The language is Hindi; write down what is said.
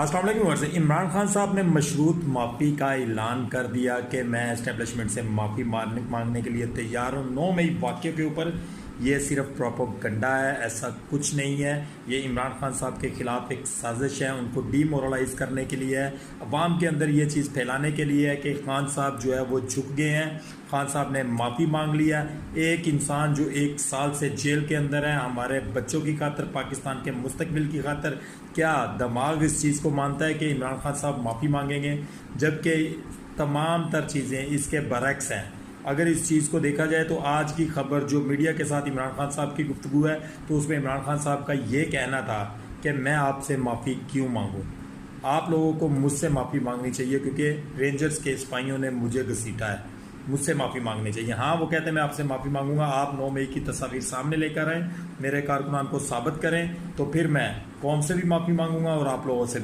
अस्सलाम वालेकुम वर्ष। इमरान खान साहब ने मशरूत माफ़ी का ऐलान कर दिया कि मैं एस्टेब्लिशमेंट से माफ़ी मांगने के लिए तैयार हूँ। 9 मई वाक़े के ऊपर ये सिर्फ प्रोपेगेंडा है, ऐसा कुछ नहीं है। ये इमरान खान साहब के ख़िलाफ़ एक साजिश है, उनको डीमोरलाइज़ करने के लिए है, अवाम के अंदर ये चीज़ फैलाने के लिए है कि खान साहब जो है वो झुक गए हैं, खान साहब ने माफ़ी मांग लिया। एक इंसान जो 1 साल से जेल के अंदर है, हमारे बच्चों की खातर, पाकिस्तान के मुस्तकबिल की खातर, क्या दिमाग इस चीज़ को मानता है कि इमरान खान साहब माफ़ी मांगेंगे? जबकि तमाम तर चीज़ें इसके बरक्स हैं। अगर इस चीज़ को देखा जाए तो आज की खबर जो मीडिया के साथ इमरान खान साहब की गुफ्तगू है, तो उसमें इमरान खान साहब का ये कहना था कि मैं आपसे माफ़ी क्यों मांगूं? आप लोगों को मुझसे माफ़ी मांगनी चाहिए क्योंकि रेंजर्स के सिपाहियों ने मुझे घसीटा है, मुझसे माफ़ी मांगनी चाहिए। हाँ, वो कहते हैं मैं आपसे माफ़ी मांगूंगा, आप 9 मई की तस्वीर सामने लेकर आएँ, मेरे कारकुनान को साबित करें, तो फिर मैं कौम से भी माफ़ी मांगूंगा और आप लोगों से